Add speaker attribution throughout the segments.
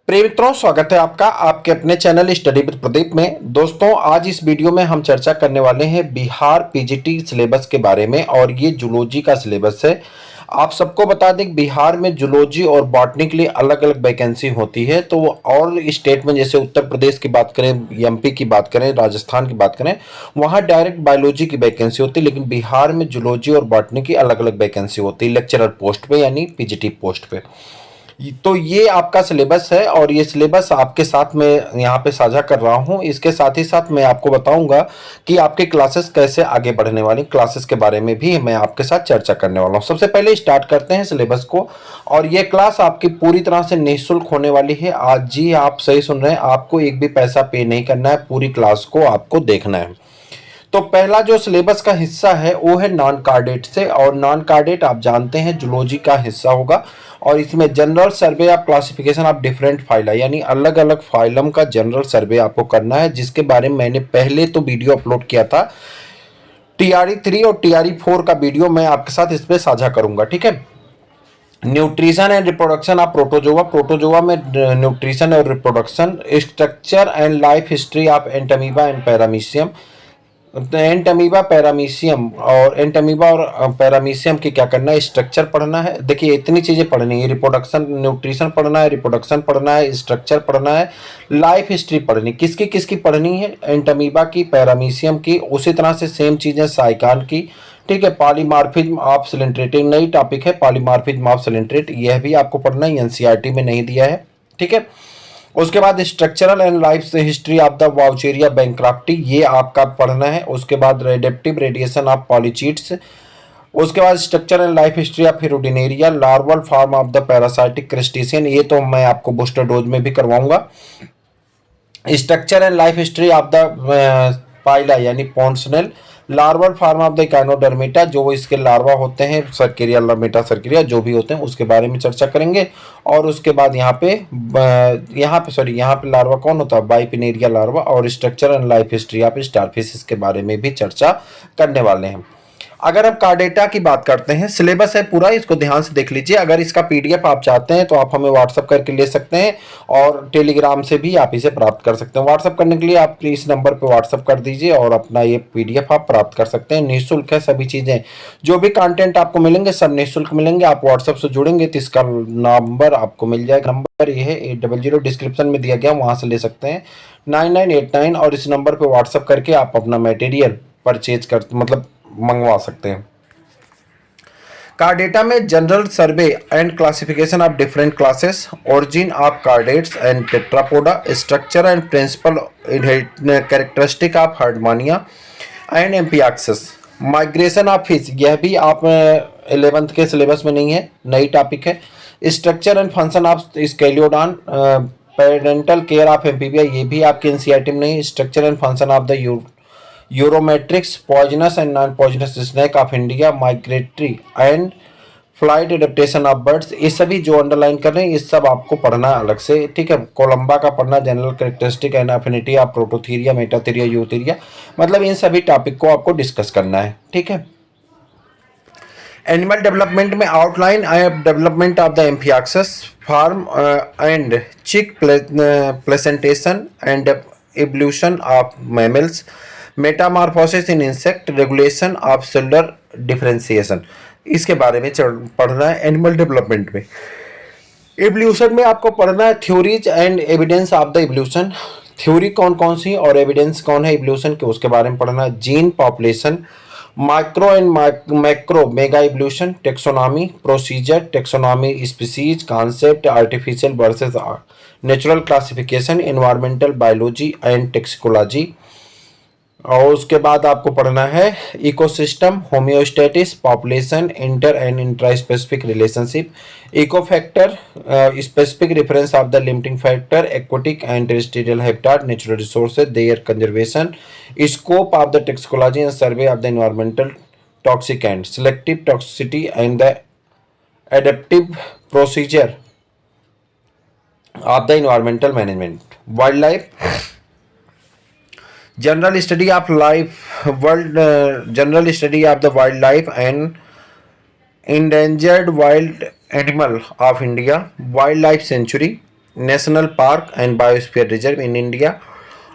Speaker 1: प्रिय मित्रों, स्वागत है आपका आपके अपने चैनल स्टडी विद प्रदीप में। दोस्तों, आज इस वीडियो में हम चर्चा करने वाले हैं बिहार पीजीटी सिलेबस के बारे में और ये जूलॉजी का सिलेबस है। आप सबको बता दें कि बिहार में जूलॉजी और बॉटनी के लिए अलग अलग वैकेंसी होती है। तो और स्टेट में जैसे उत्तर प्रदेश की बात करें, एमपी की बात करें, राजस्थान की बात करें, वहाँ डायरेक्ट बायोलॉजी की वैकेंसी होती है। लेकिन बिहार में जूलॉजी और बॉटनी की अलग अलग वैकेंसी होती है लेक्चरर पोस्ट पे, यानी पीजीटी पोस्ट पे। तो ये आपका सिलेबस है और ये सिलेबस आपके साथ में यहाँ पे साझा कर रहा हूँ। इसके साथ ही साथ मैं आपको बताऊंगा कि आपकी क्लासेस कैसे आगे बढ़ने वाली, क्लासेस के बारे में भी मैं आपके साथ चर्चा करने वाला हूँ। सबसे पहले स्टार्ट करते हैं सिलेबस को। और ये क्लास आपकी पूरी तरह से निःशुल्क होने वाली है। आज जी आप सही सुन रहे हैं, आपको एक भी पैसा पे नहीं करना है, पूरी क्लास को आपको देखना है। तो पहला जो सिलेबस का हिस्सा है वो है नॉन कार्डेट से, और नॉन कार्डेट आप जानते हैं जूलॉजी का हिस्सा होगा। और इसमें general survey of classification of different phyla, यानी अलग अलग फाइलम का जनरल सर्वे आपको करना है, जिसके बारे में मैंने पहले तो वीडियो अपलोड किया था। टीआरई 3 और टीआरई 4 का वीडियो मैं आपके साथ इसमें साझा करूंगा, ठीक है। Nutrition and reproduction of protozoa, protozoa में न्यूट्रिशन और reproduction, structure and life history of Entamoeba and paramecium. Entamoeba paramecium, और एंटमीबा और पैरामीशियम की क्या करना है, स्ट्रक्चर पढ़ना है। देखिए इतनी चीजें पढ़नी है, रिप्रोडक्शन न्यूट्रिशन पढ़ना है, रिप्रोडक्शन पढ़ना है, स्ट्रक्चर पढ़ना है, लाइफ हिस्ट्री पढ़नी। किसकी किसकी पढ़नी है, एंटमीबा की, पैरामीशियम की, उसी तरह से सेम चीजें साइकान की, ठीक है। पॉलीमार्फिज्म ऑफ सिलिंट्रेट नई टॉपिक है, पॉलीमार्फिज्म ऑफ सिलिंट्रेट, यह भी आपको पढ़ना है, एनसीईआरटी में नहीं दिया है, ठीक है। उसके बाद structural and life history of the Vaucheria बैंक्राफ्टी, ये आपका पढ़ना है। उसके बाद रेडेप्टिव रेडिएशन ऑफ पॉलीचीट्स। उसके बाद structure and life history of Hirudinaria, larval form of the parasitic crustacean, ये तो मैं आपको बूस्टर डोज में भी करवाऊंगा। Structure and life history of the Pila यानी pond snail, larval form of the Echinodermata, जो इसके लार्वा होते हैं, सर्केरिया, मेटा सर्केरिया जो भी होते हैं, उसके बारे में चर्चा करेंगे। और उसके बाद यहाँ पे लार्वा कौन होता है, बाइपिनेरिया लार्वा। और structure and life history of starfish के बारे में भी चर्चा करने वाले हैं। अगर हम कार्डेटा की बात करते हैं, सिलेबस है पूरा, इसको ध्यान से देख लीजिए। अगर इसका पीडीएफ आप चाहते हैं तो आप हमें व्हाट्सअप करके ले सकते हैं, और टेलीग्राम से भी आप इसे प्राप्त कर सकते हैं। व्हाट्सअप करने के लिए आप इस नंबर पर व्हाट्सअप कर दीजिए और अपना ये पीडीएफ आप प्राप्त कर सकते हैं। निःशुल्क है सभी चीज़ें, जो भी कंटेंट आपको मिलेंगे सब निःशुल्क मिलेंगे। आप व्हाट्सअप से जुड़ेंगे तो इसका नंबर आपको मिल जाएगा। नंबर ये है 800, डिस्क्रिप्शन में दिया गया, वहाँ से ले सकते हैं 9989। और इस नंबर पर व्हाट्सअप करके आप अपना मटेरियल परचेज कर मतलब मंगवा सकते हैं। कार्डेटा में general survey and classification of different classes, origin of chordates and tetrapoda, structure and principal characteristic of Herdmania and amphioxus, migration of fish, यह भी आप 11th के सिलेबस में नहीं है, नई टॉपिक है। Structure and function of Scoliodon, parental care of amphibia, ये भी आपके एनसीईआरटी में नहीं। Structure and function of the Uromastix, poisonous and non poisonous snake of India, migratory and flight adaptation of birds, ये सभी जो अंडरलाइन कर रहे हैं ये सब आपको पढ़ना है अलग से, ठीक है। कोलंबा का पढ़ना, general characteristic and affinity of Prototheria, Metatheria, Eutheria, मतलब इन सभी टॉपिक को आपको डिस्कस करना है, ठीक है। एनिमल डेवलपमेंट में outline development of the amphioxus, frog and chick placentation and evolution of mammals, metamorphosis in insect, regulation of cellular differentiation, इसके बारे में पढ़ना है एनिमल डेवलपमेंट में। एवोल्यूशन में आपको पढ़ना है theories and evidence of the evolution, theory कौन कौन सी और एविडेंस कौन है एवोल्यूशन के, उसके बारे में पढ़ना है। Gene, population, micro and macro mega evolution, taxonomy, procedure, taxonomy, species, concept, artificial versus natural classification, environmental biology and toxicology. और उसके बाद आपको पढ़ना है ecosystem, homeostasis, population, inter and intra specific relationship, eco factor, specific reference of the limiting factor, aquatic and terrestrial habitat, natural resources, their conservation, scope of the toxicology and survey of the environmental toxic and selective toxicity and the adaptive procedure of the environmental management, wild life, general study of life world general study of the wildlife and endangered wild animal of India, wildlife sanctuary, national park and biosphere reserve in India.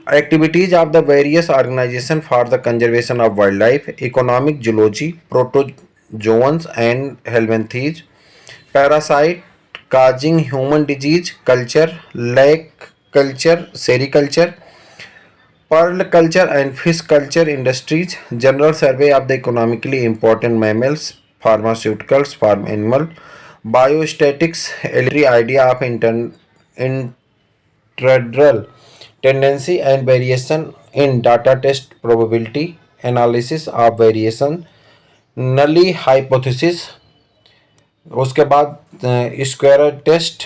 Speaker 1: Activities of the various organizations for the conservation of wildlife, economic zoology, protozoans and helminthes, parasite causing human disease, culture, lake culture, sericulture, pearl culture and fish culture industries, general survey of the economically important mammals, pharmaceuticals, farm animal, biostatics, elementary idea of integral tendency and variation in data test probability, analysis of variation, null hypothesis, उसके बाद square test,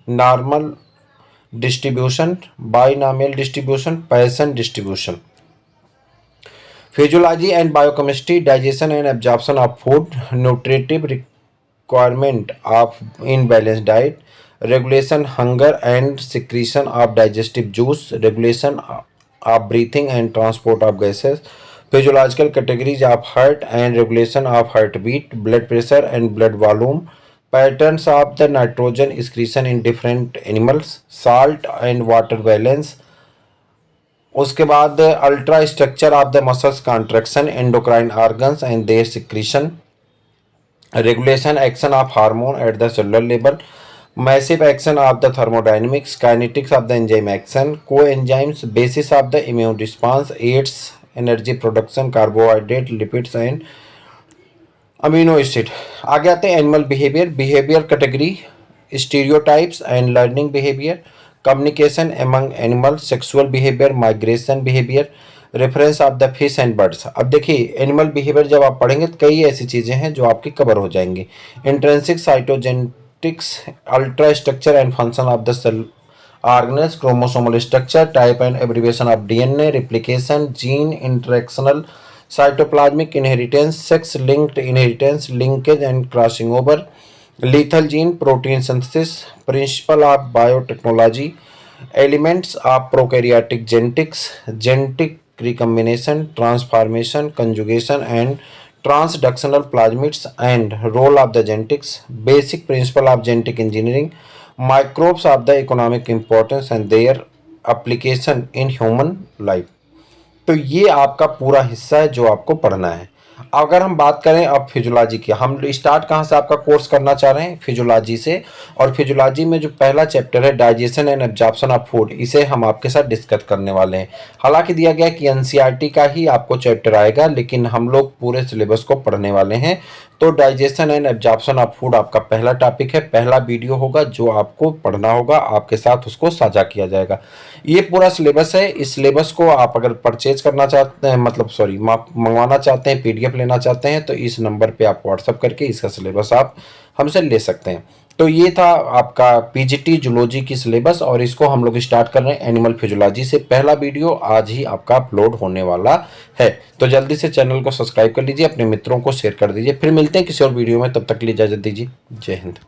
Speaker 1: normal distribution, binomial distribution, Poisson distribution, physiology and biochemistry, digestion and absorption of food, nutritive requirement of in balance diet, regulation hunger and secretion of digestive juice, regulation of breathing and transport of gases, physiological categories of heart and regulation of heartbeat, blood pressure and blood volume, patterns of the nitrogen excretion in different animals, salt and water balance, उसके बाद ultra structure of the muscles contraction, endocrine organs and their secretion, regulation action of hormone at the cellular level, massive action of the thermodynamics, kinetics of the enzyme action, coenzymes, basis of the immune response, aids energy production, carbohydrate, lipids and amino acid. आगे आते हैं animal behaviour, behaviour category, stereotypes and learning behaviour, communication among animal, sexual behaviour, migration behaviour, reference of the fish and birds. अब देखिए animal behaviour जब आप पढ़ेंगे तो कई ऐसी चीज़ें हैं जो आपकी कवर हो जाएंगी। Intrinsic cytogenetics, ultra structure and function of the cell organelles, chromosomal structure, type and abbreviation of DNA, replication, gene interactional, cytoplasmic inheritance, sex linked inheritance, linkage and crossing over, lethal gene, protein synthesis, principle of biotechnology, elements of prokaryotic genetics, genetic recombination, transformation, conjugation and transductional plasmids and role of the genetics, basic principle of genetic engineering, microbes of the economic importance and their application in human life। तो ये आपका पूरा हिस्सा है जो आपको पढ़ना है। अगर हम बात करें अब फिजियोलॉजी की, हम स्टार्ट कहाँ से आपका कोर्स करना चाह रहे हैं, फिजियोलॉजी से। और फिजियोलॉजी में जो पहला चैप्टर है digestion and absorption of food, इसे हम आपके साथ डिस्कस करने वाले हैं। हालांकि दिया गया कि एनसीईआरटी का ही आपको चैप्टर आएगा, लेकिन हम लोग पूरे सिलेबस को पढ़ने वाले हैं। तो digestion and absorption of food आपका पहला टॉपिक है, पहला वीडियो होगा जो आपको पढ़ना होगा, आपके साथ उसको साझा किया जाएगा। ये पूरा सिलेबस है। इस सिलेबस को आप अगर परचेज करना चाहते हैं, मतलब सॉरी मंगवाना चाहते हैं, पीडीएफ लेना चाहते हैं, तो इस नंबर पे आप व्हाट्सअप करके इसका सिलेबस आप हमसे ले सकते हैं। तो ये था आपका पीजीटी जूलॉजी की सिलेबस, और इसको हम लोग स्टार्ट कर रहे हैं एनिमल फिजियोलॉजी से। पहला वीडियो आज ही आपका अपलोड होने वाला है, तो जल्दी से चैनल को सब्सक्राइब कर लीजिए, अपने मित्रों को शेयर कर दीजिए। फिर मिलते हैं किसी और वीडियो में, तब तक के लिए इजाजत दीजिए। जय हिंद।